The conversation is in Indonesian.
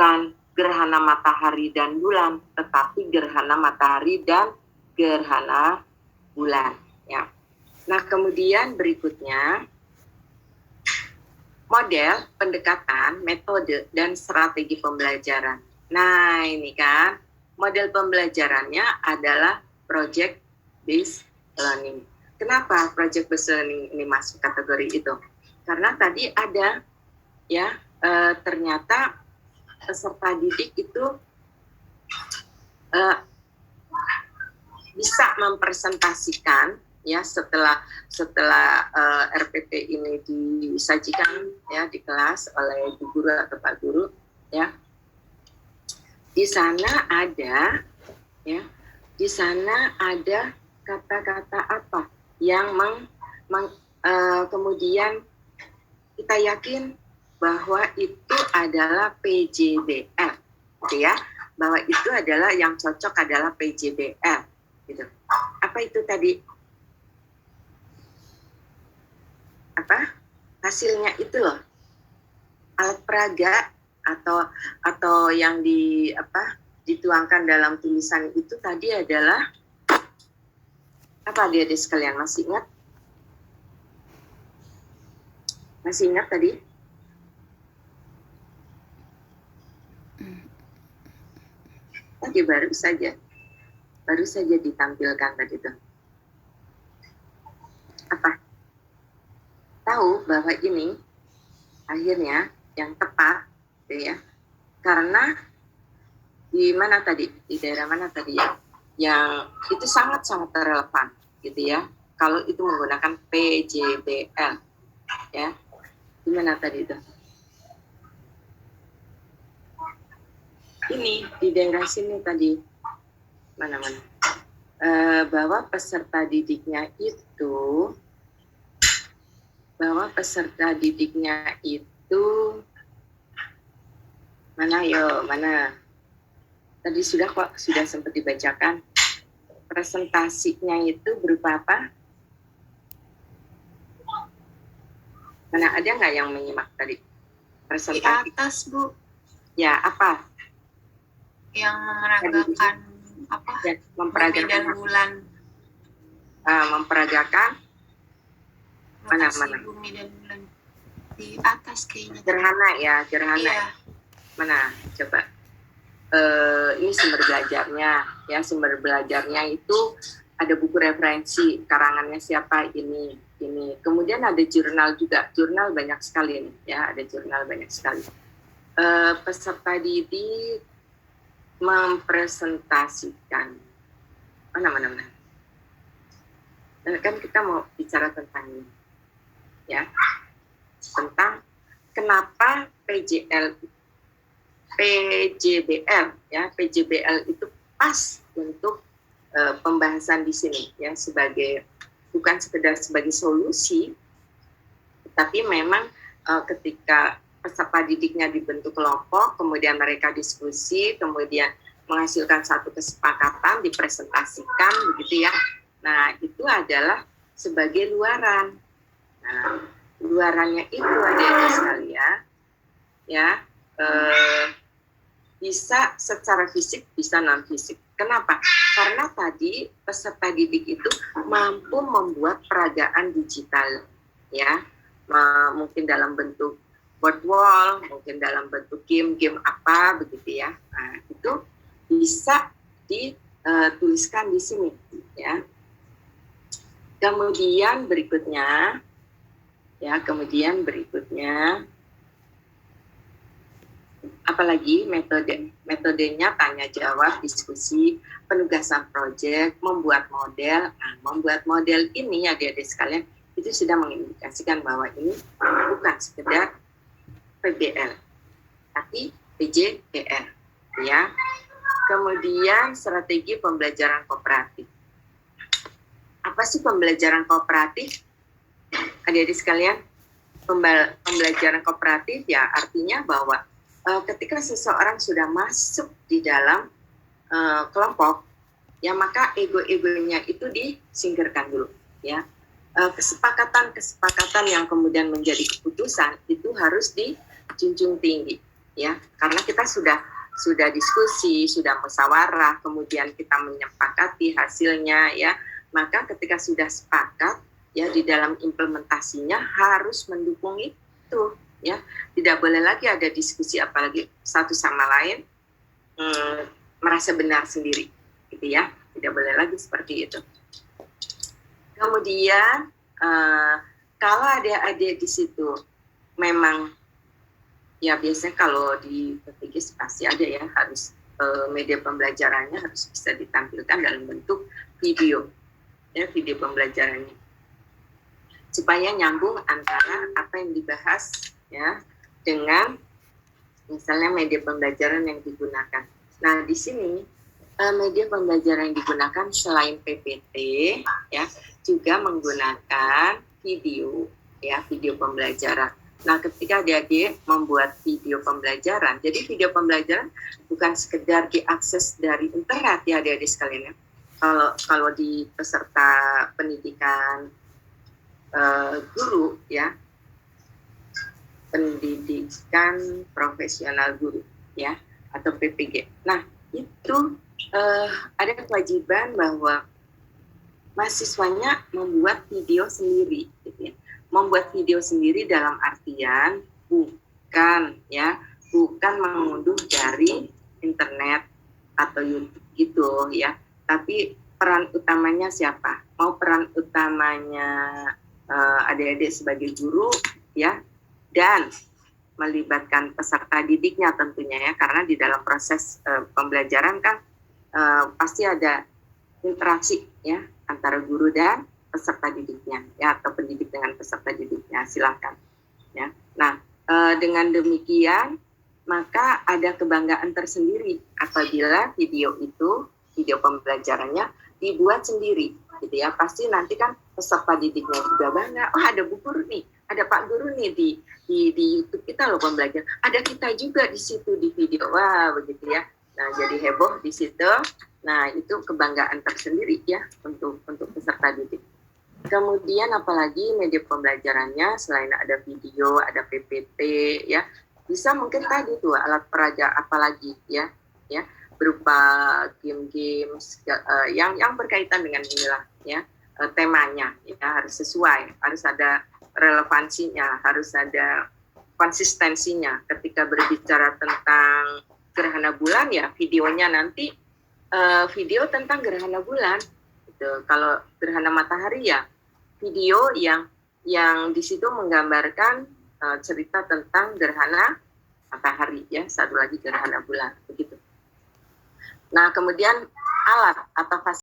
bukan gerhana matahari dan bulan, tetapi gerhana matahari dan gerhana bulan. Ya. Nah, kemudian berikutnya model, pendekatan, metode, dan strategi pembelajaran. Nah, ini kan model pembelajarannya adalah project based learning. Kenapa project based learning ini masuk kategori itu? Karena tadi ada ya ternyata peserta didik itu bisa mempresentasikan ya setelah RPP ini disajikan ya di kelas oleh ibu guru atau pak guru ya. Di sana ada ya, di sana ada kata-kata apa yang kemudian kita yakin bahwa itu adalah PJBL, gitu ya, bahwa itu adalah yang cocok adalah PJBL, gitu. Apa itu tadi? Apa? Hasilnya itu loh, alat peraga atau yang dituangkan dalam tulisan itu tadi adalah apa dia sekalian, masih ingat? Masih ingat tadi? Tadi baru saja ditampilkan tadi itu. Apa? Tahu bahwa ini akhirnya yang tepat, gitu ya. Karena di mana tadi? Di daerah mana tadi ya? Yang itu sangat-sangat relevan, gitu ya. Kalau itu menggunakan PJBL, ya. Di mana tadi itu? Ini di daerah sini tadi mana-mana bahwa peserta didiknya itu mana tadi sudah sempat dibacakan presentasinya itu berupa apa? Mana, ada nggak yang menyimak tadi presentasi? Di atas, Bu. Ya, apa? Yang memeragakan apa? Ya, memperagakan bulan. Memperagakan mana? Bumi dan bulan. Di atas kayaknya. Gerhana. Iya. Mana? Coba. Ini sumber belajarnya itu ada buku referensi, karangannya siapa ini. Kemudian ada jurnal juga. Jurnal banyak sekali nih, ya, ada jurnal banyak sekali. Peserta didik mempresentasikan mana. Dan kan kita mau bicara tentang ini, ya, tentang kenapa PJBL itu pas untuk pembahasan di sini, ya, sebagai bukan sekedar sebagai solusi, tapi memang ketika peserta didiknya dibentuk kelompok, kemudian mereka diskusi, kemudian menghasilkan satu kesepakatan, dipresentasikan, begitu ya. Nah, itu adalah sebagai luaran. Nah, luarannya itu ada sekalian, ya, bisa secara fisik, bisa non fisik. Kenapa? Karena tadi peserta didik itu mampu membuat peragaan digital, ya, mungkin dalam bentuk board wall, mungkin dalam bentuk game apa, begitu ya. Nah, itu bisa dituliskan di sini, ya. Kemudian berikutnya, apalagi metodenya tanya jawab, diskusi, penugasan proyek, membuat model. Nah, membuat model ini, adik-adik sekalian, itu sudah mengindikasikan bahwa ini bukan sekedar PBL, tapi PJBL, ya. Kemudian strategi pembelajaran kooperatif. Apa sih pembelajaran kooperatif? Adik-adik sekalian, pembelajaran kooperatif ya artinya bahwa ketika seseorang sudah masuk di dalam kelompok, ya, maka ego-egonya itu disingkirkan dulu, ya. Kesepakatan yang kemudian menjadi keputusan itu harus dijunjung tinggi, ya, karena kita sudah diskusi, sudah musyawarah, kemudian kita menyepakati hasilnya ya, maka ketika sudah sepakat ya di dalam implementasinya harus mendukung itu ya, tidak boleh lagi ada diskusi apalagi satu sama lain merasa benar sendiri gitu ya, tidak boleh lagi seperti itu. Kemudian kalau adik-adik di situ memang ya biasanya kalau di PPG pasti ada ya, harus media pembelajarannya harus bisa ditampilkan dalam bentuk video ya, video pembelajarannya supaya nyambung antara apa yang dibahas ya dengan misalnya media pembelajaran yang digunakan. Nah di sini media pembelajaran yang digunakan selain PPT ya juga menggunakan video ya, video pembelajaran. Nah, ketika adik-adik membuat video pembelajaran, jadi video pembelajaran bukan sekedar diakses dari internet ya adik-adik sekalian ya. Kalau di peserta pendidikan guru ya, pendidikan profesional guru ya, atau PPG. Nah, itu ada kewajiban bahwa mahasiswanya membuat video sendiri gitu ya. Membuat video sendiri dalam artian bukan mengunduh dari internet atau YouTube gitu ya, tapi peran utamanya siapa? Mau peran utamanya adik-adik sebagai guru ya, dan melibatkan peserta didiknya tentunya ya, karena di dalam proses pembelajaran kan pasti ada interaksi ya antara guru dan peserta didiknya ya, atau pendidik dengan peserta didiknya, silakan ya. Nah dengan demikian maka ada kebanggaan tersendiri apabila video pembelajarannya dibuat sendiri gitu ya. Pasti nanti kan peserta didiknya juga bangga, oh ada Bu Guru nih, ada Pak Guru nih di YouTube kita loh pembelajaran, ada kita juga di situ di video, wah begitu ya. Nah jadi heboh di situ. Nah itu kebanggaan tersendiri ya untuk peserta didik. Kemudian apalagi media pembelajarannya selain ada video, ada PPT ya, bisa mungkin tadi tuh alat peraga apalagi ya berupa game-game yang berkaitan dengan inilah ya, temanya ya harus sesuai, harus ada relevansinya, harus ada konsistensinya. Ketika berbicara tentang gerhana bulan ya videonya nanti video tentang gerhana bulan. Kalau gerhana matahari ya video yang di situ menggambarkan cerita tentang gerhana matahari ya, satu lagi gerhana bulan begitu. Nah kemudian alat atau fasilitas